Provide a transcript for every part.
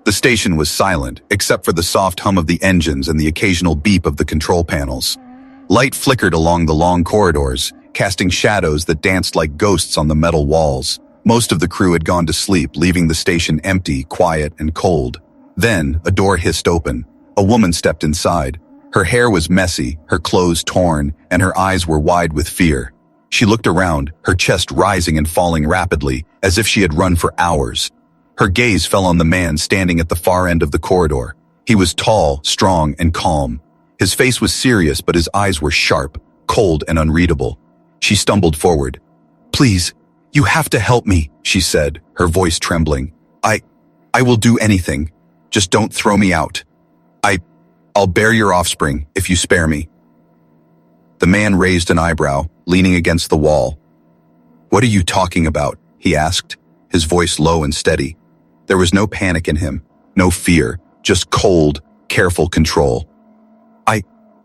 The station was silent, except for the soft hum of the engines and the occasional beep of the control panels. Light flickered along the long corridors, casting shadows that danced like ghosts on the metal walls. Most of the crew had gone to sleep, leaving the station empty, quiet, and cold. Then, a door hissed open. A woman stepped inside. Her hair was messy, her clothes torn, and her eyes were wide with fear. She looked around, her chest rising and falling rapidly, as if she had run for hours. Her gaze fell on the man standing at the far end of the corridor. He was tall, strong, and calm. His face was serious, but his eyes were sharp, cold, and unreadable. She stumbled forward. "Please, you have to help me," she said, her voice trembling. I will do anything. Just don't throw me out. I'll bear your offspring if you spare me." The man raised an eyebrow, leaning against the wall. "What are you talking about?" he asked, his voice low and steady. There was no panic in him, no fear, just cold, careful control.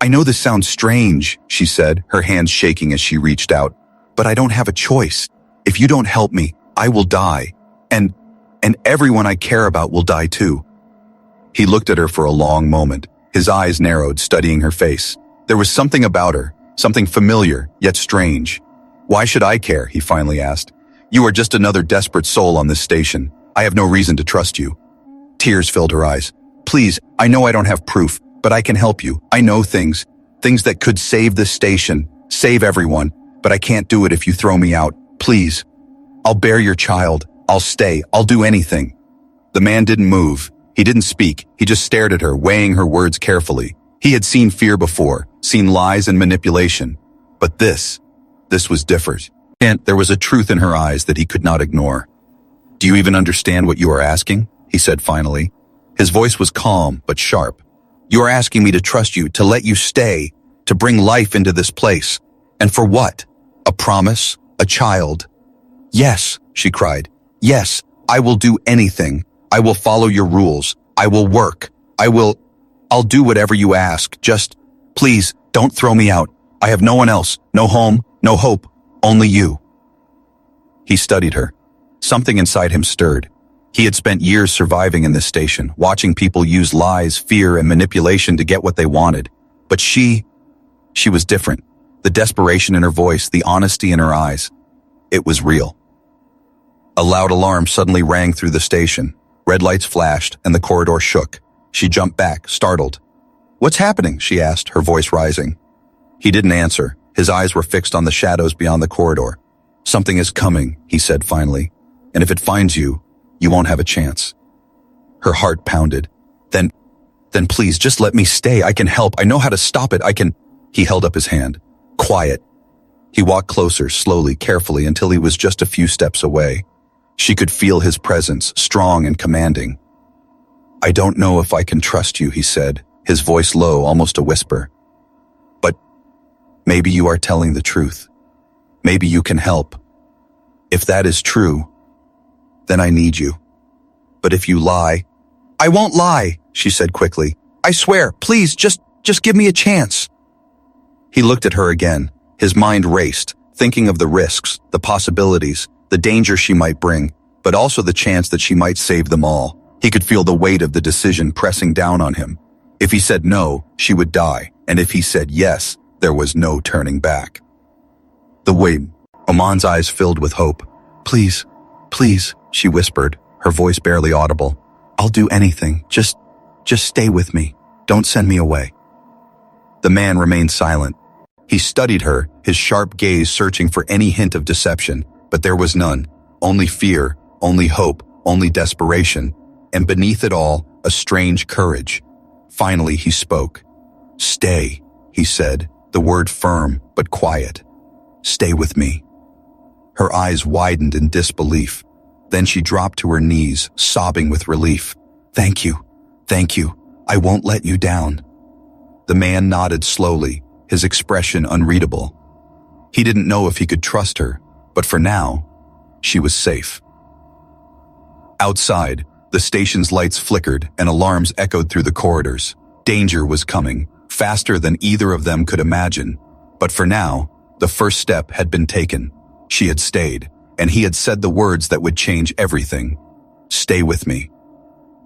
I know this sounds strange," she said, her hands shaking as she reached out, "but I don't have a choice. If you don't help me, I will die. And everyone I care about will die too." He looked at her for a long moment, his eyes narrowed, studying her face. There was something about her, something familiar, yet strange. "Why should I care?" he finally asked. "You are just another desperate soul on this station. I have no reason to trust you." Tears filled her eyes. "Please, I know I don't have proof, but I can help you. I know things that could save this station, save everyone, but I can't do it if you throw me out. Please. I'll bear your child. I'll stay. I'll do anything." The man didn't move. He didn't speak. He just stared at her, weighing her words carefully. He had seen fear before, seen lies and manipulation. But this was different. And there was a truth in her eyes that he could not ignore. "Do you even understand what you are asking?" he said finally. His voice was calm but sharp. "You are asking me to trust you, to let you stay, to bring life into this place. And for what? A promise? A child?" "Yes," she cried. "Yes, I will do anything. I will follow your rules. I will work. I'll do whatever you ask. Just, please, don't throw me out. I have no one else, no home, no hope, only you." He studied her. Something inside him stirred. He had spent years surviving in this station, watching people use lies, fear, and manipulation to get what they wanted. But she was different. The desperation in her voice, the honesty in her eyes. It was real. A loud alarm suddenly rang through the station. Red lights flashed, and the corridor shook. She jumped back, startled. "What's happening?" she asked, her voice rising. He didn't answer. His eyes were fixed on the shadows beyond the corridor. "Something is coming," he said finally. "And if it finds you, you won't have a chance." Her heart pounded. Then please, just let me stay. I can help. I know how to stop it. He held up his hand. "Quiet." He walked closer, slowly, carefully, until he was just a few steps away. She could feel his presence, strong and commanding. "I don't know if I can trust you," he said, his voice low, almost a whisper. "But maybe you are telling the truth. Maybe you can help. If that is true, then I need you. But if you lie—" "I won't lie," she said quickly. "I swear, please, just give me a chance." He looked at her again. His mind raced, thinking of the risks, the possibilities, the danger she might bring, but also the chance that she might save them all. He could feel the weight of the decision pressing down on him. If he said no, she would die, and if he said yes, there was no turning back. The weight. Aman's eyes filled with hope. Please, she whispered, her voice barely audible. "I'll do anything. Just stay with me. Don't send me away." The man remained silent. He studied her, his sharp gaze searching for any hint of deception, but there was none. Only fear, only hope, only desperation, and beneath it all, a strange courage. Finally, he spoke. "Stay," he said, the word firm but quiet. "Stay with me." Her eyes widened in disbelief. Then she dropped to her knees, sobbing with relief. Thank you. I won't let you down." The man nodded slowly, his expression unreadable. He didn't know if he could trust her, but for now, she was safe. Outside, the station's lights flickered and alarms echoed through the corridors. Danger was coming, faster than either of them could imagine. But for now, the first step had been taken. She had stayed, and he had said the words that would change everything. "Stay with me."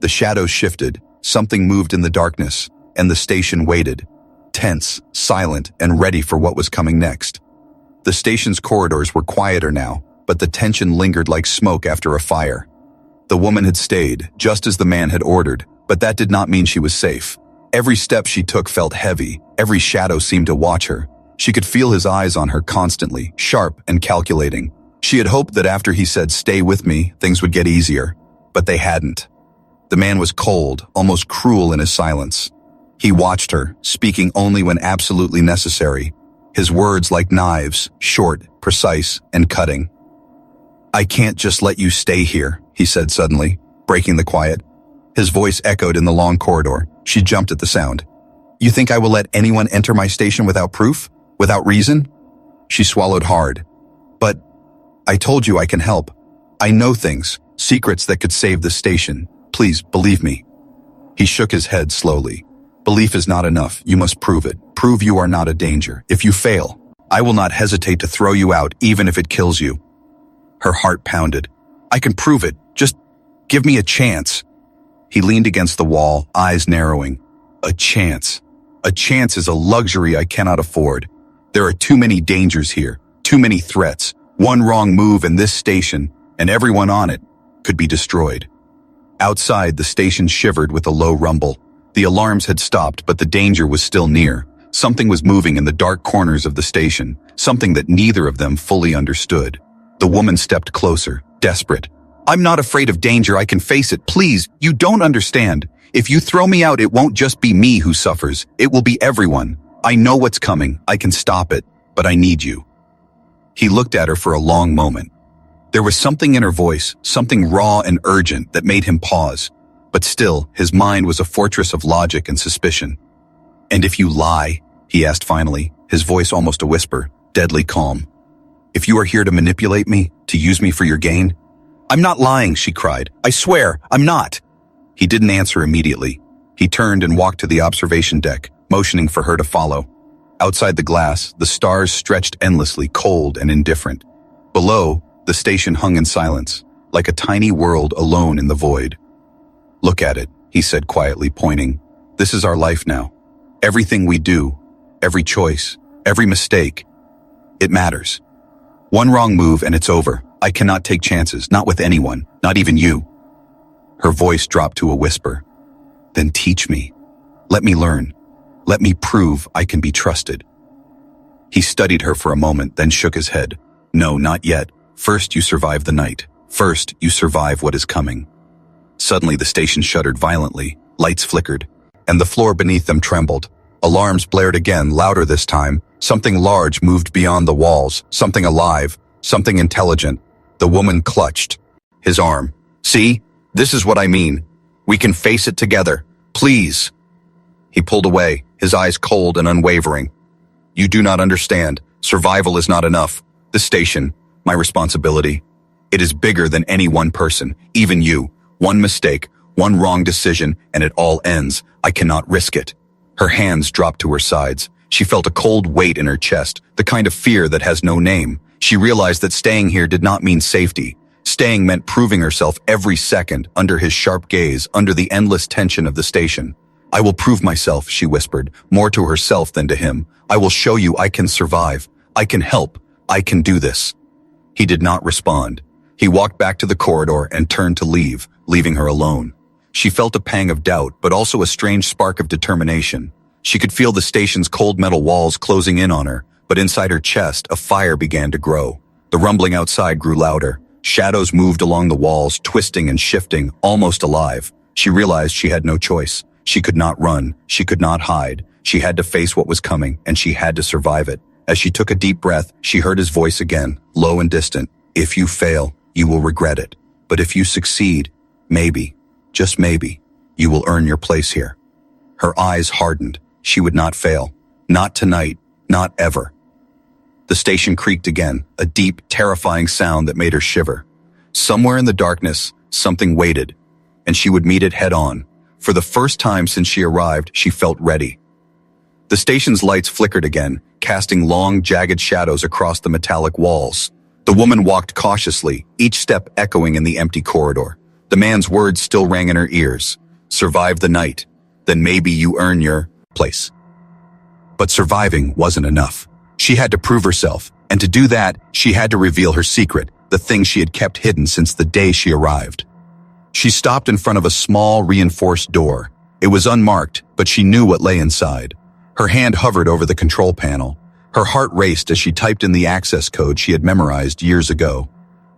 The shadows shifted, something moved in the darkness, and the station waited, tense, silent, and ready for what was coming next. The station's corridors were quieter now, but the tension lingered like smoke after a fire. The woman had stayed, just as the man had ordered, but that did not mean she was safe. Every step she took felt heavy, every shadow seemed to watch her. She could feel his eyes on her constantly, sharp and calculating. She had hoped that after he said, "Stay with me," things would get easier, but they hadn't. The man was cold, almost cruel in his silence. He watched her, speaking only when absolutely necessary, his words like knives, short, precise, and cutting. "I can't just let you stay here," he said suddenly, breaking the quiet. His voice echoed in the long corridor. She jumped at the sound. "You think I will let anyone enter my station without proof? Without reason?" She swallowed hard. "But I told you I can help. I know things, secrets that could save the station. Please, believe me." He shook his head slowly. "Belief is not enough. You must prove it. Prove you are not a danger. If you fail, I will not hesitate to throw you out, even if it kills you." Her heart pounded. "I can prove it. Just give me a chance." He leaned against the wall, eyes narrowing. "A chance. A chance is a luxury I cannot afford. There are too many dangers here, too many threats. One wrong move in this station, and everyone on it could be destroyed." Outside, the station shivered with a low rumble. The alarms had stopped, but the danger was still near. Something was moving in the dark corners of the station, something that neither of them fully understood. The woman stepped closer, desperate. "I'm not afraid of danger, I can face it. Please, you don't understand. If you throw me out, it won't just be me who suffers. It will be everyone. I know what's coming. I can stop it, but I need you." He looked at her for a long moment. There was something in her voice, something raw and urgent that made him pause. But still, his mind was a fortress of logic and suspicion. "And if you lie?" he asked finally, his voice almost a whisper, deadly calm. "If you are here to manipulate me, to use me for your gain?" "I'm not lying," she cried. "I swear, I'm not." He didn't answer immediately. He turned and walked to the observation deck, motioning for her to follow. Outside the glass, the stars stretched endlessly, cold and indifferent. Below, the station hung in silence, like a tiny world alone in the void. "Look at it," he said quietly, pointing. "This is our life now. Everything we do, every choice, every mistake, it matters. One wrong move and it's over. I cannot take chances, not with anyone, not even you." Her voice dropped to a whisper. "Then teach me. Let me learn. Let me prove I can be trusted." He studied her for a moment, then shook his head. "No, not yet. First you survive the night. First you survive what is coming." Suddenly the station shuddered violently, lights flickered, and the floor beneath them trembled. Alarms blared again, louder this time. Something large moved beyond the walls, something alive, something intelligent. The woman clutched his arm. "See? This is what I mean. We can face it together. Please." He pulled away, his eyes cold and unwavering. "You do not understand. Survival is not enough. The station, my responsibility. It is bigger than any one person, even you. One mistake, one wrong decision, and it all ends. I cannot risk it." Her hands dropped to her sides. She felt a cold weight in her chest, the kind of fear that has no name. She realized that staying here did not mean safety. Staying meant proving herself every second, under his sharp gaze, under the endless tension of the station. "I will prove myself," she whispered, more to herself than to him. "I will show you I can survive. I can help. I can do this." He did not respond. He walked back to the corridor and turned to leave, leaving her alone. She felt a pang of doubt, but also a strange spark of determination. She could feel the station's cold metal walls closing in on her, but inside her chest, a fire began to grow. The rumbling outside grew louder. Shadows moved along the walls, twisting and shifting, almost alive. She realized she had no choice. She could not run. She could not hide. She had to face what was coming, and she had to survive it. As she took a deep breath, she heard his voice again, low and distant. "If you fail, you will regret it. But if you succeed, maybe, just maybe, you will earn your place here." Her eyes hardened. She would not fail. Not tonight. Not ever. The station creaked again, a deep, terrifying sound that made her shiver. Somewhere in the darkness, something waited, and she would meet it head-on. For the first time since she arrived, she felt ready. The station's lights flickered again, casting long, jagged shadows across the metallic walls. The woman walked cautiously, each step echoing in the empty corridor. The man's words still rang in her ears. Survive the night, then maybe you earn your place. But surviving wasn't enough. She had to prove herself, and to do that, she had to reveal her secret, the thing she had kept hidden since the day she arrived. She stopped in front of a small, reinforced door. It was unmarked, but she knew what lay inside. Her hand hovered over the control panel. Her heart raced as she typed in the access code she had memorized years ago.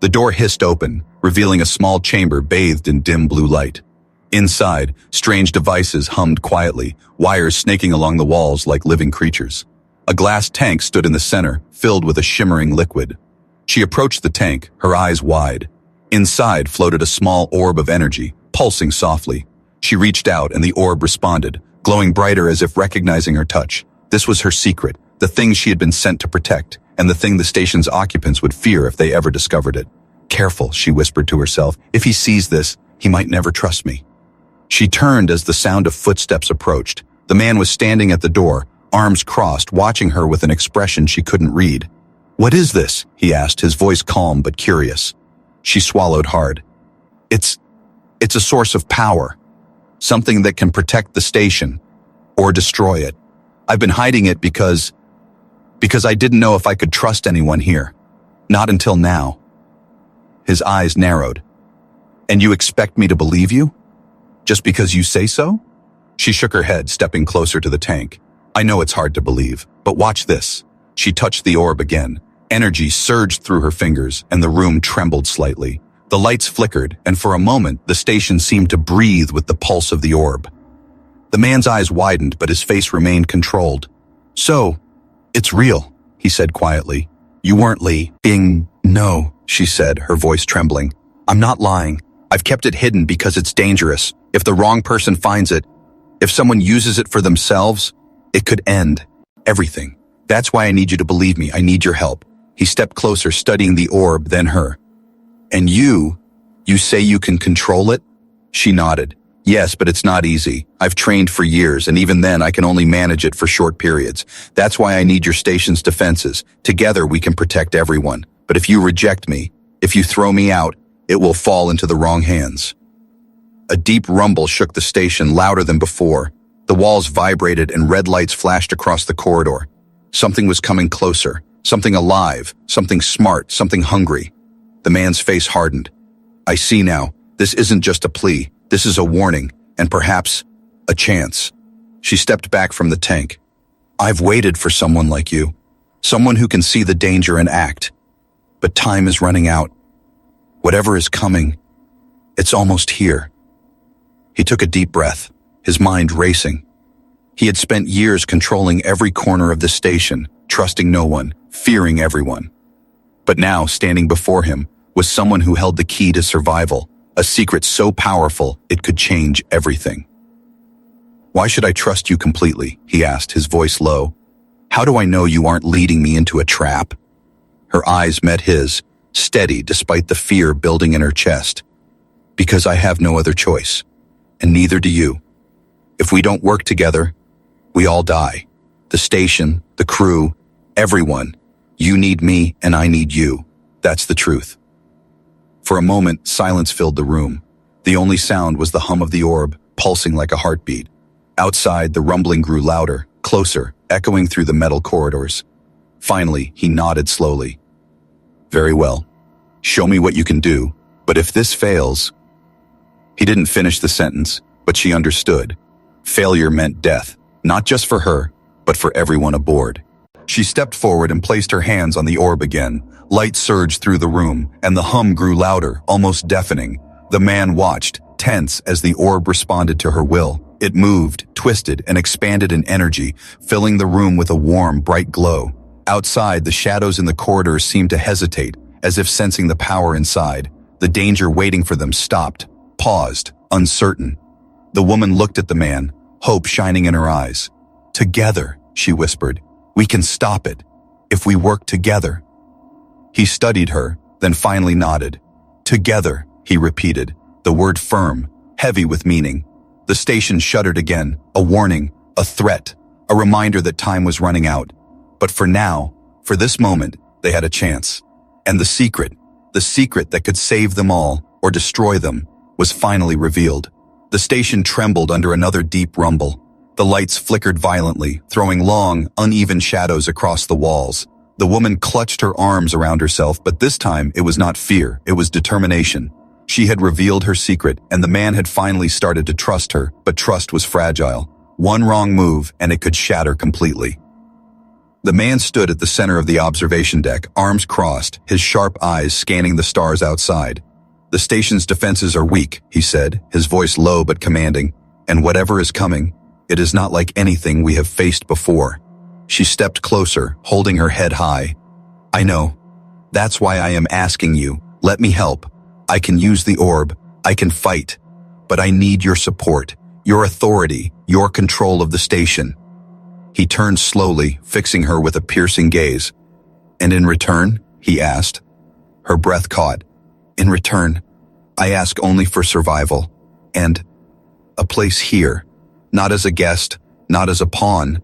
The door hissed open, revealing a small chamber bathed in dim blue light. Inside, strange devices hummed quietly, wires snaking along the walls like living creatures. A glass tank stood in the center, filled with a shimmering liquid. She approached the tank, her eyes wide. Inside floated a small orb of energy, pulsing softly. She reached out and the orb responded, glowing brighter as if recognizing her touch. This was her secret, the thing she had been sent to protect, and the thing the station's occupants would fear if they ever discovered it. Careful, she whispered to herself. If he sees this, he might never trust me. She turned as the sound of footsteps approached. The man was standing at the door, arms crossed, watching her with an expression she couldn't read. What is this? He asked, his voice calm but curious. She swallowed hard. It's a source of power. Something that can protect the station. Or destroy it. I've been hiding it because I didn't know if I could trust anyone here. Not until now. His eyes narrowed. And you expect me to believe you? Just because you say so? She shook her head, stepping closer to the tank. I know it's hard to believe, but watch this. She touched the orb again. Energy surged through her fingers, and the room trembled slightly. The lights flickered, and for a moment, the station seemed to breathe with the pulse of the orb. The man's eyes widened, but his face remained controlled. So, it's real, he said quietly. You weren't being... No, she said, her voice trembling. I'm not lying. I've kept it hidden because it's dangerous. If the wrong person finds it, if someone uses it for themselves, it could end everything. That's why I need you to believe me. I need your help. He stepped closer, studying the orb, then her. And you say you can control it? She nodded. Yes, but it's not easy. I've trained for years, and even then I can only manage it for short periods. That's why I need your station's defenses. Together we can protect everyone. But if you reject me, if you throw me out, it will fall into the wrong hands. A deep rumble shook the station, louder than before. The walls vibrated and red lights flashed across the corridor. Something was coming closer. Something alive, something smart, something hungry. The man's face hardened. I see now. This isn't just a plea. This is a warning, and perhaps a chance. She stepped back from the tank. I've waited for someone like you. Someone who can see the danger and act. But time is running out. Whatever is coming, it's almost here. He took a deep breath, his mind racing. He had spent years controlling every corner of the station, trusting no one, fearing everyone. But now, standing before him, was someone who held the key to survival, a secret so powerful it could change everything. Why should I trust you completely? He asked, his voice low. How do I know you aren't leading me into a trap? Her eyes met his, steady despite the fear building in her chest. Because I have no other choice, and neither do you. If we don't work together, we all die. The station, the crew, everyone. You need me and I need you. That's the truth. For a moment, silence filled the room. The only sound was the hum of the orb, pulsing like a heartbeat. Outside, the rumbling grew louder, closer, echoing through the metal corridors. Finally, he nodded slowly. Very well. Show me what you can do, but if this fails... He didn't finish the sentence, but she understood. Failure meant death, not just for her, but for everyone aboard. She stepped forward and placed her hands on the orb again. Light surged through the room, and the hum grew louder, almost deafening. The man watched, tense as the orb responded to her will. It moved, twisted, and expanded in energy, filling the room with a warm, bright glow. Outside, the shadows in the corridors seemed to hesitate, as if sensing the power inside. The danger waiting for them stopped, paused, uncertain. The woman looked at the man, hope shining in her eyes. Together, she whispered, we can stop it, if we work together. He studied her, then finally nodded. Together, he repeated, the word firm, heavy with meaning. The station shuddered again, a warning, a threat, a reminder that time was running out. But for now, for this moment, they had a chance. And the secret that could save them all or destroy them, was finally revealed. The station trembled under another deep rumble. The lights flickered violently, throwing long, uneven shadows across the walls. The woman clutched her arms around herself, but this time it was not fear, it was determination. She had revealed her secret, and the man had finally started to trust her, but trust was fragile. One wrong move, and it could shatter completely. The man stood at the center of the observation deck, arms crossed, his sharp eyes scanning the stars outside. "The station's defenses are weak," he said, his voice low but commanding, "and whatever is coming, it is not like anything we have faced before." She stepped closer, holding her head high. "I know. That's why I am asking you. Let me help. I can use the orb. I can fight. But I need your support, your authority, your control of the station." He turned slowly, fixing her with a piercing gaze. "And in return?" he asked. Her breath caught. "In return, I ask only for survival. And a place here. Not as a guest, not as a pawn,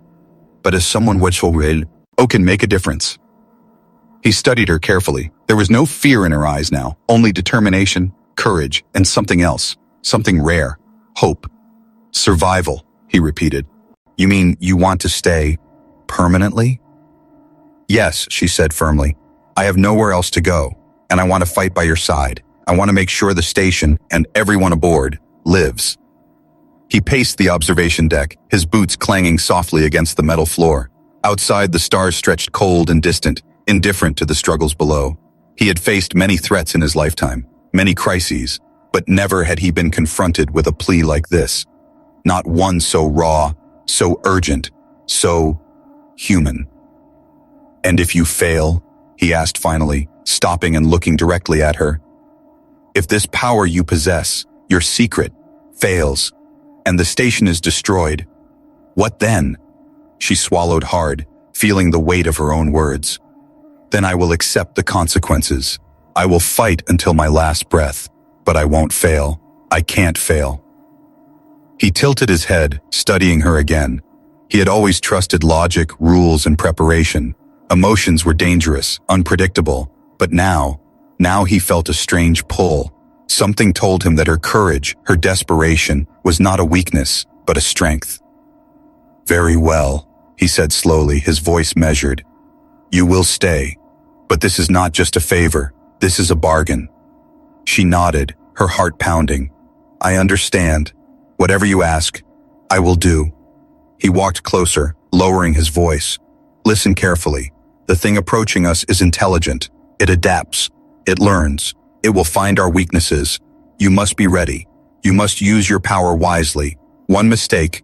but as someone which can make a difference." He studied her carefully. There was no fear in her eyes now, only determination, courage, and something else, something rare, hope. "Survival," he repeated. "You mean you want to stay permanently?" "Yes," she said firmly. "I have nowhere else to go, and I want to fight by your side. I want to make sure the station and everyone aboard lives." He paced the observation deck, his boots clanging softly against the metal floor. Outside, the stars stretched cold and distant, indifferent to the struggles below. He had faced many threats in his lifetime, many crises, but never had he been confronted with a plea like this. Not one so raw, so urgent, so human. "And if you fail?" he asked finally, stopping and looking directly at her. "If this power you possess, your secret, fails, and the station is destroyed, what then?" She swallowed hard, feeling the weight of her own words. "Then I will accept the consequences. I will fight until my last breath, but I won't fail. I can't fail." He tilted his head, studying her again. He had always trusted logic, rules, and preparation. Emotions were dangerous, unpredictable, but now he felt a strange pull. Something told him that her courage, her desperation, was not a weakness, but a strength. "Very well," he said slowly, his voice measured. "You will stay, but this is not just a favor, this is a bargain." She nodded, her heart pounding. "I understand. Whatever you ask, I will do." He walked closer, lowering his voice. "Listen carefully. The thing approaching us is intelligent. It adapts. It learns. It will find our weaknesses. You must be ready. You must use your power wisely. One mistake,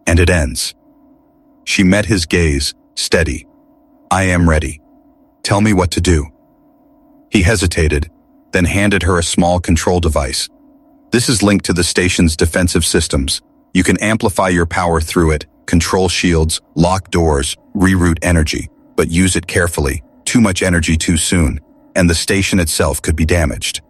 and it ends." She met his gaze, steady. "I am ready. Tell me what to do." He hesitated, then handed her a small control device. "This is linked to the station's defensive systems. You can amplify your power through it, control shields, lock doors, reroute energy, but use it carefully. Too much energy too soon, and the station itself could be damaged."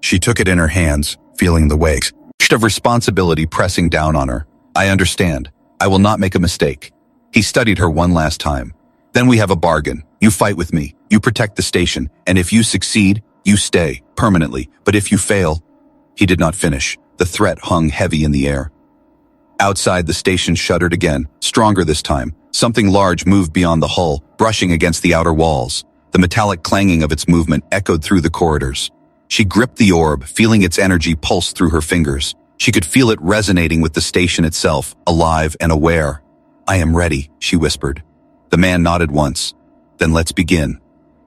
She took it in her hands, feeling the weight of responsibility pressing down on her. "I understand. I will not make a mistake." He studied her one last time. "Then we have a bargain. You fight with me, you protect the station, and if you succeed, you stay, permanently. But if you fail—" He did not finish. The threat hung heavy in the air. Outside, the station shuddered again, stronger this time. Something large moved beyond the hull, brushing against the outer walls. The metallic clanging of its movement echoed through the corridors. She gripped the orb, feeling its energy pulse through her fingers. She could feel it resonating with the station itself, alive and aware. "I am ready," she whispered. The man nodded once. "Then let's begin."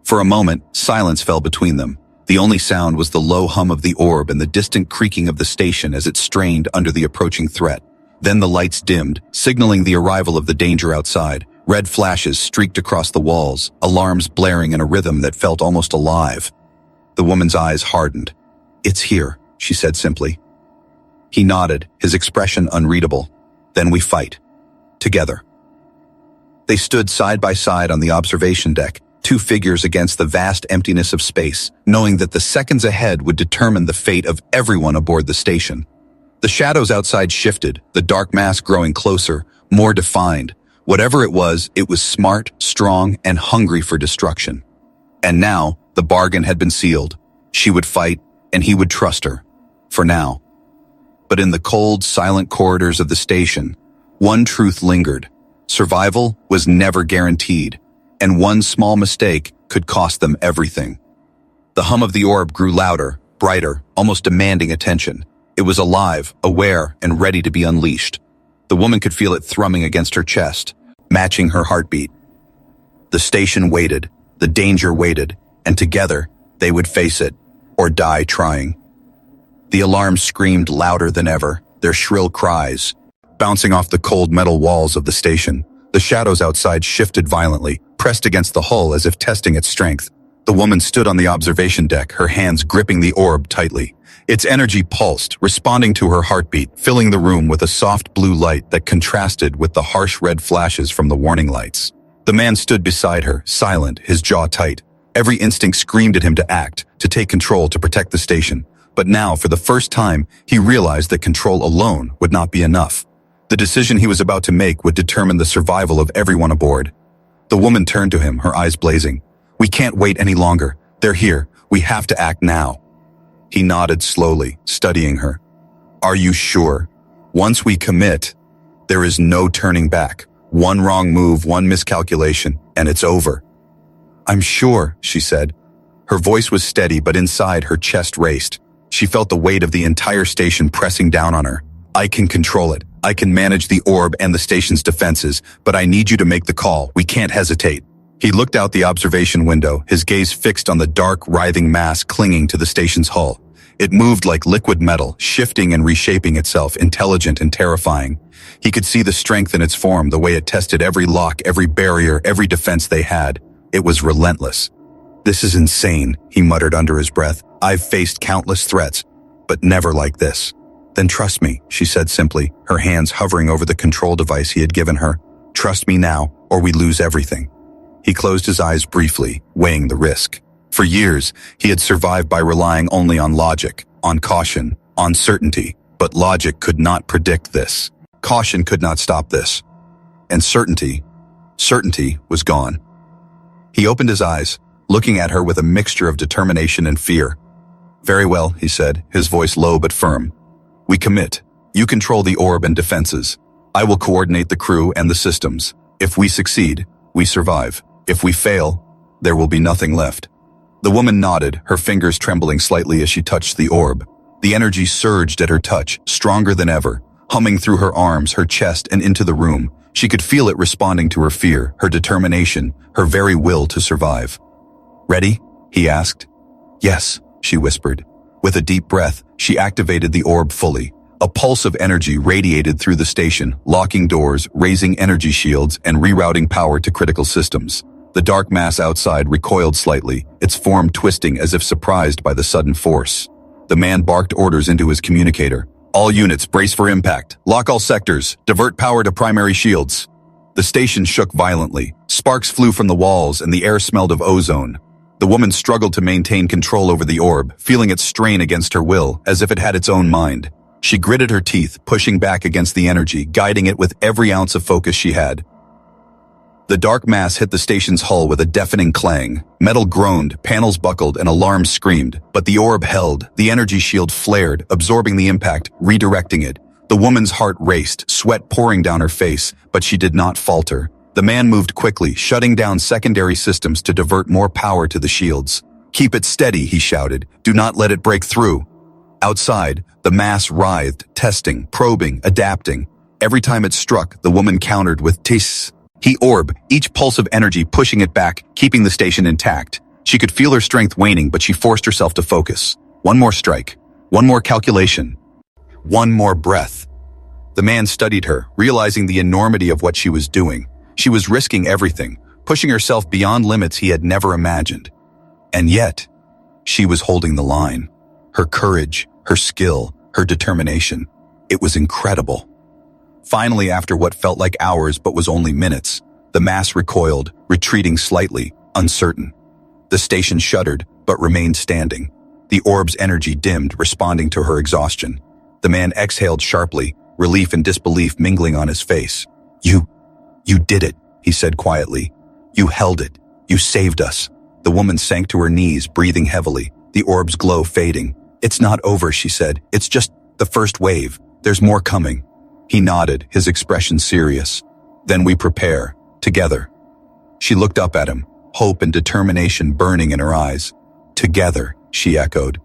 For a moment, silence fell between them. The only sound was the low hum of the orb and the distant creaking of the station as it strained under the approaching threat. Then the lights dimmed, signaling the arrival of the danger outside. Red flashes streaked across the walls, alarms blaring in a rhythm that felt almost alive. The woman's eyes hardened. "It's here," she said simply. He nodded, his expression unreadable. "Then we fight. Together." They stood side by side on the observation deck, two figures against the vast emptiness of space, knowing that the seconds ahead would determine the fate of everyone aboard the station. The shadows outside shifted, the dark mass growing closer, more defined. Whatever it was smart, strong, and hungry for destruction. And now, the bargain had been sealed. She would fight, and he would trust her. for now. But in the cold, silent corridors of the station, one truth lingered. Survival was never guaranteed, and one small mistake could cost them everything. The hum of the orb grew louder, brighter, almost demanding attention. It was alive, aware, and ready to be unleashed. The woman could feel it thrumming against her chest, matching her heartbeat. The station waited, the danger waited, and together they would face it, or die trying. The alarms screamed louder than ever, their shrill cries, bouncing off the cold metal walls of the station. The shadows outside shifted violently, pressed against the hull as if testing its strength. The woman stood on the observation deck, her hands gripping the orb tightly. Its energy pulsed, responding to her heartbeat, filling the room with a soft blue light that contrasted with the harsh red flashes from the warning lights. The man stood beside her, silent, his jaw tight. Every instinct screamed at him to act, to take control, to protect the station. But now, for the first time, he realized that control alone would not be enough. The decision he was about to make would determine the survival of everyone aboard. The woman turned to him, her eyes blazing. "We can't wait any longer. They're here. We have to act now." He nodded slowly, studying her. "Are you sure? Once we commit, there is no turning back. One wrong move, one miscalculation, and it's over." "I'm sure," she said. Her voice was steady, but inside her chest raced. She felt the weight of the entire station pressing down on her. "I can control it. I can manage the orb and the station's defenses, but I need you to make the call. We can't hesitate." He looked out the observation window, his gaze fixed on the dark, writhing mass clinging to the station's hull. It moved like liquid metal, shifting and reshaping itself, intelligent and terrifying. He could see the strength in its form, the way it tested every lock, every barrier, every defense they had. It was relentless. "This is insane," he muttered under his breath. "I've faced countless threats, but never like this." "Then trust me," she said simply, her hands hovering over the control device he had given her. "Trust me now, or we lose everything." He closed his eyes briefly, weighing the risk. For years, he had survived by relying only on logic, on caution, on certainty. But logic could not predict this. Caution could not stop this. And certainty was gone. He opened his eyes, looking at her with a mixture of determination and fear. "Very well," he said, his voice low but firm. "We commit. You control the orb and defenses. I will coordinate the crew and the systems. If we succeed, we survive. If we fail, there will be nothing left." The woman nodded, her fingers trembling slightly as she touched the orb. The energy surged at her touch, stronger than ever, humming through her arms, her chest, and into the room. She could feel it responding to her fear, her determination, her very will to survive. "Ready?" he asked. "Yes," she whispered. With a deep breath, she activated the orb fully. A pulse of energy radiated through the station, locking doors, raising energy shields, and rerouting power to critical systems. The dark mass outside recoiled slightly, its form twisting as if surprised by the sudden force. The man barked orders into his communicator. "All units, brace for impact. Lock all sectors. Divert power to primary shields." The station shook violently. Sparks flew from the walls, and the air smelled of ozone. The woman struggled to maintain control over the orb, feeling it strain against her will, as if it had its own mind. She gritted her teeth, pushing back against the energy, guiding it with every ounce of focus she had. The dark mass hit the station's hull with a deafening clang. Metal groaned, panels buckled, and alarms screamed. But the orb held. The energy shield flared, absorbing the impact, redirecting it. The woman's heart raced, sweat pouring down her face, but she did not falter. The man moved quickly, shutting down secondary systems to divert more power to the shields. "Keep it steady," he shouted. "Do not let it break through." Outside, the mass writhed, testing, probing, adapting. Every time it struck, the woman countered with "Tis." He orb, each pulse of energy pushing it back, keeping the station intact. She could feel her strength waning, but she forced herself to focus. One more strike. One more calculation. One more breath. The man studied her, realizing the enormity of what she was doing. She was risking everything, pushing herself beyond limits he had never imagined. And yet, she was holding the line. Her courage, her skill, her determination. It was incredible. Finally, after what felt like hours but was only minutes, the mass recoiled, retreating slightly, uncertain. The station shuddered, but remained standing. The orb's energy dimmed, responding to her exhaustion. The man exhaled sharply, relief and disbelief mingling on his face. You did it," he said quietly. "You held it. You saved us." The woman sank to her knees, breathing heavily, the orb's glow fading. It's not over, she said. It's just the first wave. There's more coming. He nodded, his expression serious. Then we prepare, together. She looked up at him, hope and determination burning in her eyes. Together, she echoed.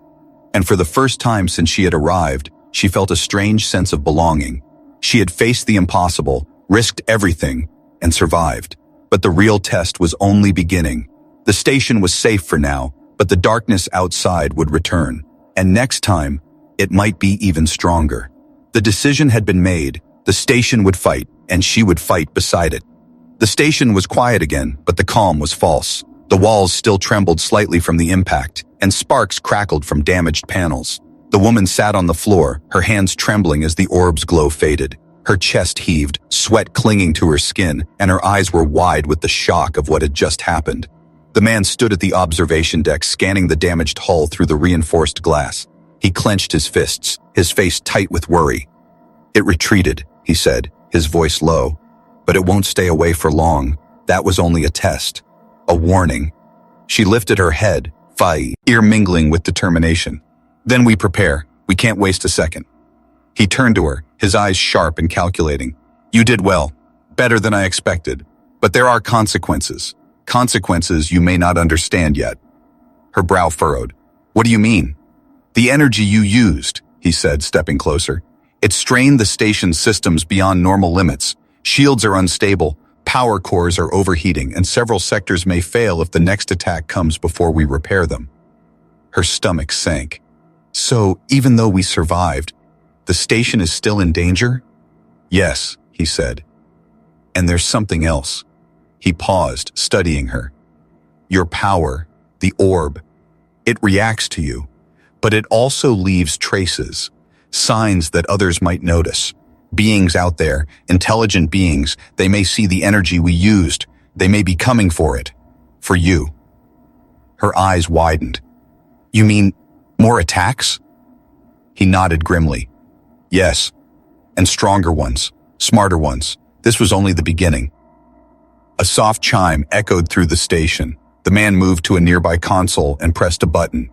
And for the first time since she had arrived, she felt a strange sense of belonging. She had faced the impossible, risked everything, and survived. But the real test was only beginning. The station was safe for now, but the darkness outside would return. And next time, it might be even stronger. The decision had been made. The station would fight, and she would fight beside it. The station was quiet again, but the calm was false. The walls still trembled slightly from the impact, and sparks crackled from damaged panels. The woman sat on the floor, her hands trembling as the orb's glow faded. Her chest heaved, sweat clinging to her skin, and her eyes were wide with the shock of what had just happened. The man stood at the observation deck, scanning the damaged hull through the reinforced glass. He clenched his fists, his face tight with worry. It retreated, he said, his voice low. But it won't stay away for long. That was only a test. A warning. She lifted her head, ear mingling with determination. Then we prepare. We can't waste a second. He turned to her, his eyes sharp and calculating. You did well. Better than I expected. But there are consequences. Consequences you may not understand yet. Her brow furrowed. What do you mean? The energy you used, he said, stepping closer. It strained the station's systems beyond normal limits. Shields are unstable, power cores are overheating, and several sectors may fail if the next attack comes before we repair them. Her stomach sank. So, even though we survived, the station is still in danger? Yes, he said. And there's something else. He paused, studying her. Your power, the orb, it reacts to you, but it also leaves traces, signs that others might notice. Beings out there, intelligent beings, they may see the energy we used. They may be coming for it. For you. Her eyes widened. You mean more attacks? He nodded grimly. Yes, and stronger ones, smarter ones. This was only the beginning. A soft chime echoed through the station. The man moved to a nearby console and pressed a button.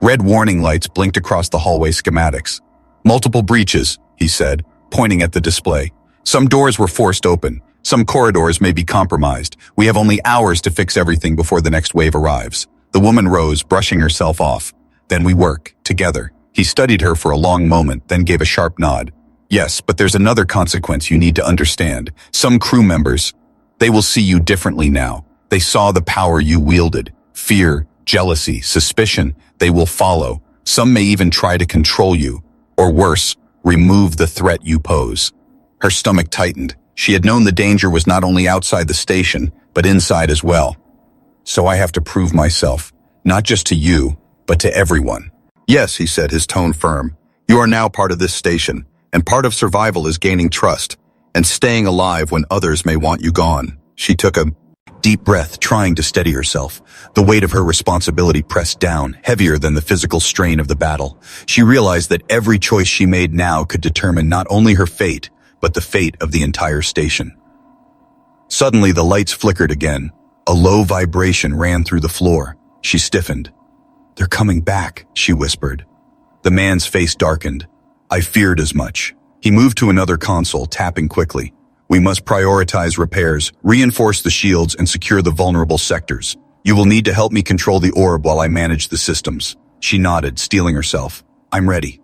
Red warning lights blinked across the hallway schematics. Multiple breaches, he said, pointing at the display. Some doors were forced open. Some corridors may be compromised. We have only hours to fix everything before the next wave arrives. The woman rose, brushing herself off. Then we work, together. He studied her for a long moment, then gave a sharp nod. Yes, but there's another consequence you need to understand. Some crew members, they will see you differently now. They saw the power you wielded. Fear, jealousy, suspicion, they will follow. Some may even try to control you. Or worse, remove the threat you pose. Her stomach tightened. She had known the danger was not only outside the station, but inside as well. So I have to prove myself, not just to you, but to everyone. Yes, he said, his tone firm. You are now part of this station, and part of survival is gaining trust, and staying alive when others may want you gone. She took a deep breath, trying to steady herself. The weight of her responsibility pressed down, heavier than the physical strain of the battle. She realized that every choice she made now could determine not only her fate, but the fate of the entire station. Suddenly, the lights flickered again. A low vibration ran through the floor. She stiffened. They're coming back, she whispered. The man's face darkened. I feared as much. He moved to another console, tapping quickly. We must prioritize repairs, reinforce the shields, and secure the vulnerable sectors. You will need to help me control the orb while I manage the systems. She nodded, steeling herself. I'm ready.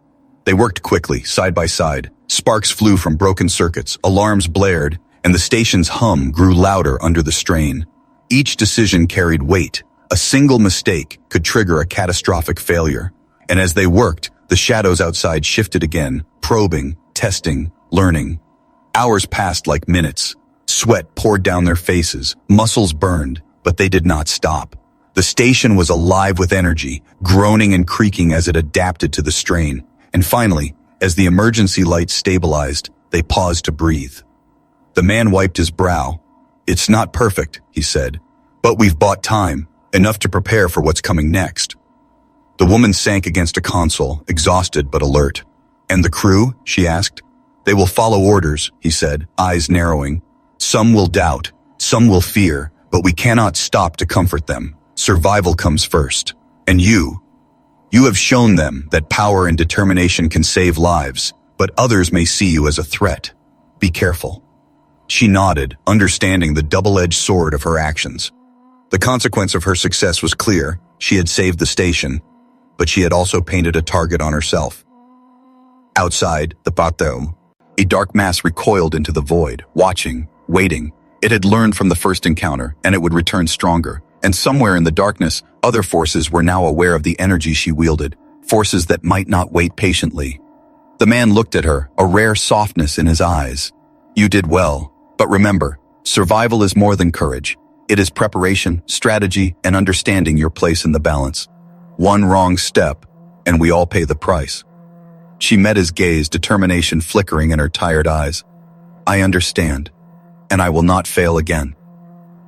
They worked quickly, side by side. Sparks flew from broken circuits, alarms blared, and the station's hum grew louder under the strain. Each decision carried weight. A single mistake could trigger a catastrophic failure. And as they worked, the shadows outside shifted again, probing, testing, learning. Hours passed like minutes. Sweat poured down their faces, muscles burned, but they did not stop. The station was alive with energy, groaning and creaking as it adapted to the strain. And finally, as the emergency lights stabilized, they paused to breathe. The man wiped his brow. It's not perfect, he said, but we've bought time, enough to prepare for what's coming next. The woman sank against a console, exhausted but alert. And the crew? She asked. They will follow orders, he said, eyes narrowing. Some will doubt, some will fear, but we cannot stop to comfort them. Survival comes first. And you You have shown them that power and determination can save lives, but others may see you as a threat. Be careful." She nodded, understanding the double-edged sword of her actions. The consequence of her success was clear. She had saved the station, but she had also painted a target on herself. Outside the bateau, a dark mass recoiled into the void, watching, waiting. It had learned from the first encounter, and it would return stronger. And somewhere in the darkness, other forces were now aware of the energy she wielded, forces that might not wait patiently. The man looked at her, a rare softness in his eyes. "You did well, but remember, survival is more than courage. It is preparation, strategy, and understanding your place in the balance. One wrong step, and we all pay the price." She met his gaze, determination flickering in her tired eyes. "I understand, and I will not fail again."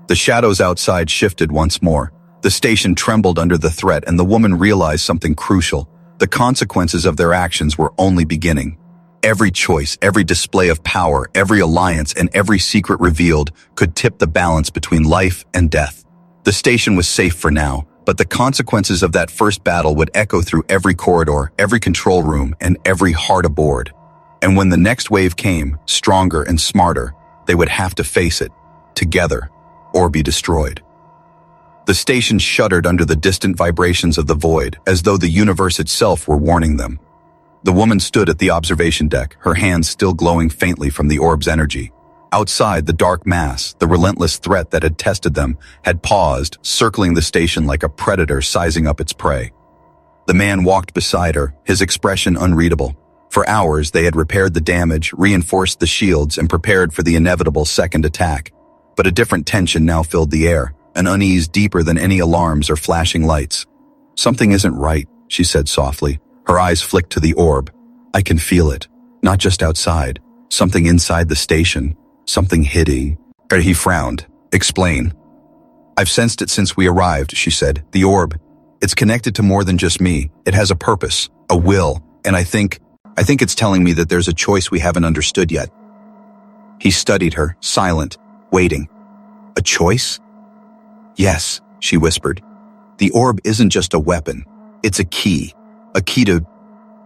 The shadows outside shifted once more. The station trembled under the threat, and the woman realized something crucial. The consequences of their actions were only beginning. Every choice, every display of power, every alliance, and every secret revealed could tip the balance between life and death. The station was safe for now, but the consequences of that first battle would echo through every corridor, every control room, and every heart aboard. And when the next wave came, stronger and smarter, they would have to face it, together, or be destroyed. The station shuddered under the distant vibrations of the void, as though the universe itself were warning them. The woman stood at the observation deck, her hands still glowing faintly from the orb's energy. Outside, the dark mass, the relentless threat that had tested them, had paused, circling the station like a predator sizing up its prey. The man walked beside her, his expression unreadable. For hours, they had repaired the damage, reinforced the shields, and prepared for the inevitable second attack. But a different tension now filled the air, an unease deeper than any alarms or flashing lights. "Something isn't right," she said softly. Her eyes flicked to the orb. "I can feel it. Not just outside. Something inside the station. Something hidden." He frowned. "Explain." "I've sensed it since we arrived," she said. "The orb. It's connected to more than just me. It has a purpose, a will, and I think it's telling me that there's a choice we haven't understood yet." He studied her, silent, waiting. "A choice?" "Yes," she whispered. "The orb isn't just a weapon. It's a key to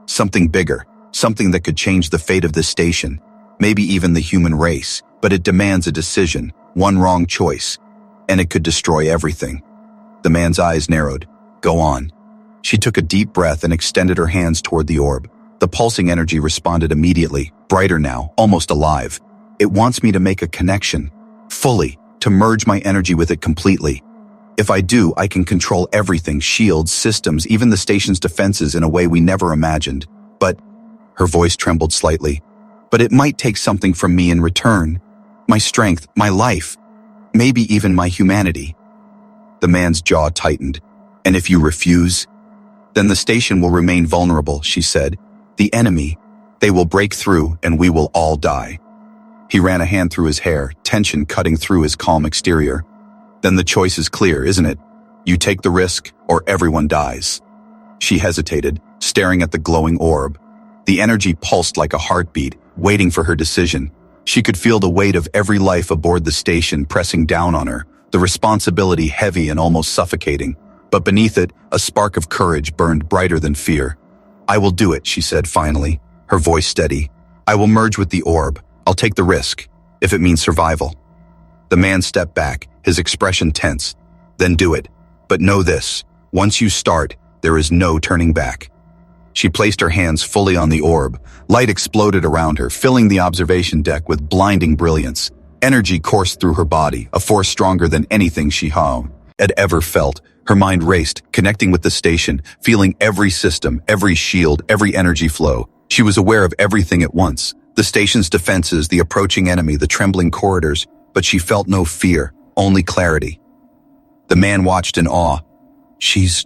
something bigger, something that could change the fate of this station, maybe even the human race, but it demands a decision, one wrong choice, and it could destroy everything." The man's eyes narrowed. "Go on." She took a deep breath and extended her hands toward the orb. The pulsing energy responded immediately, brighter now, almost alive. "It wants me to make a connection, fully, to merge my energy with it completely. If I do, I can control everything, shields, systems, even the station's defenses in a way we never imagined. But," her voice trembled slightly, "but it might take something from me in return. My strength, my life, maybe even my humanity." The man's jaw tightened. "And if you refuse? Then the station will remain vulnerable," she said. "The enemy, they will break through and we will all die." He ran a hand through his hair, tension cutting through his calm exterior. "Then the choice is clear, isn't it? You take the risk, or everyone dies." She hesitated, staring at the glowing orb. The energy pulsed like a heartbeat, waiting for her decision. She could feel the weight of every life aboard the station pressing down on her, the responsibility heavy and almost suffocating. But beneath it, a spark of courage burned brighter than fear. "I will do it," she said finally, her voice steady. "I will merge with the orb. I'll take the risk, if it means survival." The man stepped back, his expression tense. "Then do it. But know this, once you start, there is no turning back." She placed her hands fully on the orb. Light exploded around her, filling the observation deck with blinding brilliance. Energy coursed through her body, a force stronger than anything she had ever felt. Her mind raced, connecting with the station, feeling every system, every shield, every energy flow. She was aware of everything at once. The station's defenses, the approaching enemy, the trembling corridors, but she felt no fear, only clarity. The man watched in awe. "She's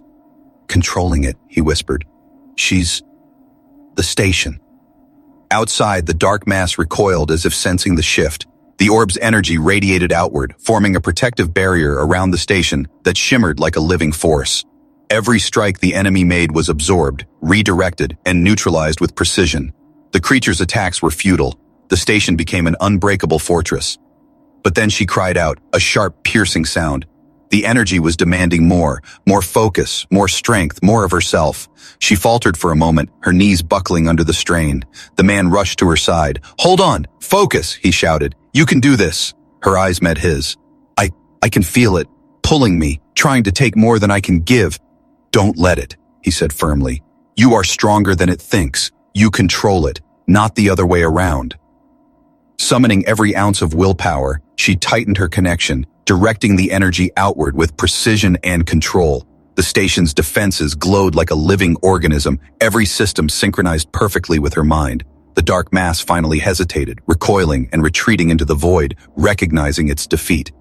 controlling it," he whispered. "She's the station." Outside, the dark mass recoiled as if sensing the shift. The orb's energy radiated outward, forming a protective barrier around the station that shimmered like a living force. Every strike the enemy made was absorbed, redirected, and neutralized with precision. The creature's attacks were futile. The station became an unbreakable fortress. But then she cried out, a sharp, piercing sound. The energy was demanding more focus, more strength, more of herself. She faltered for a moment, her knees buckling under the strain. The man rushed to her side. "Hold on! Focus!" he shouted. "You can do this!" Her eyes met his. I can feel it, pulling me, trying to take more than I can give. "Don't let it," he said firmly. "You are stronger than it thinks. You control it, not the other way around." Summoning every ounce of willpower, she tightened her connection, directing the energy outward with precision and control. The station's defenses glowed like a living organism, every system synchronized perfectly with her mind. The dark mass finally hesitated, recoiling and retreating into the void, recognizing its defeat.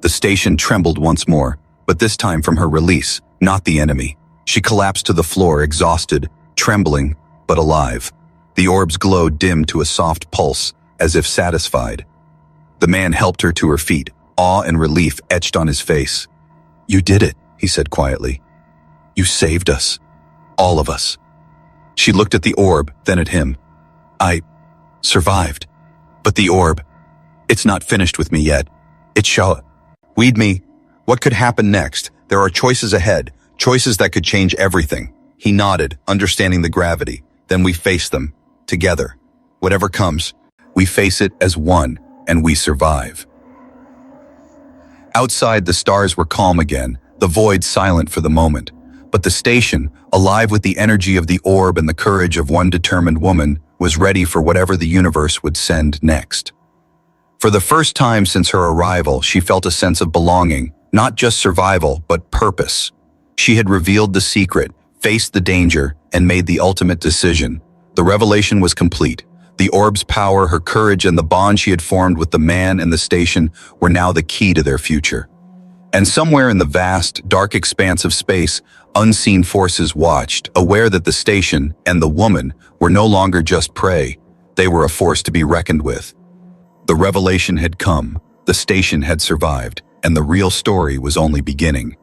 The station trembled once more, but this time from her release, not the enemy. She collapsed to the floor, exhausted, trembling, but alive. The orbs glowed dim to a soft pulse, as if satisfied. The man helped her to her feet, awe and relief etched on his face. "You did it," he said quietly. "You saved us. All of us." She looked at the orb, then at him. "I survived. But the orb, it's not finished with me yet. It shall lead me. What could happen next? There are choices ahead, choices that could change everything." He nodded, understanding the gravity. "Then we face them, together. Whatever comes, we face it as one, and we survive." Outside, the stars were calm again, the void silent for the moment. But the station, alive with the energy of the orb and the courage of one determined woman, was ready for whatever the universe would send next. For the first time since her arrival, she felt a sense of belonging, not just survival, but purpose. She had revealed the secret, faced the danger, and made the ultimate decision. The revelation was complete. The orb's power, her courage, and the bond she had formed with the man and the station were now the key to their future. And somewhere in the vast, dark expanse of space, unseen forces watched, aware that the station and the woman were no longer just prey. They were a force to be reckoned with. The revelation had come, the station had survived, and the real story was only beginning.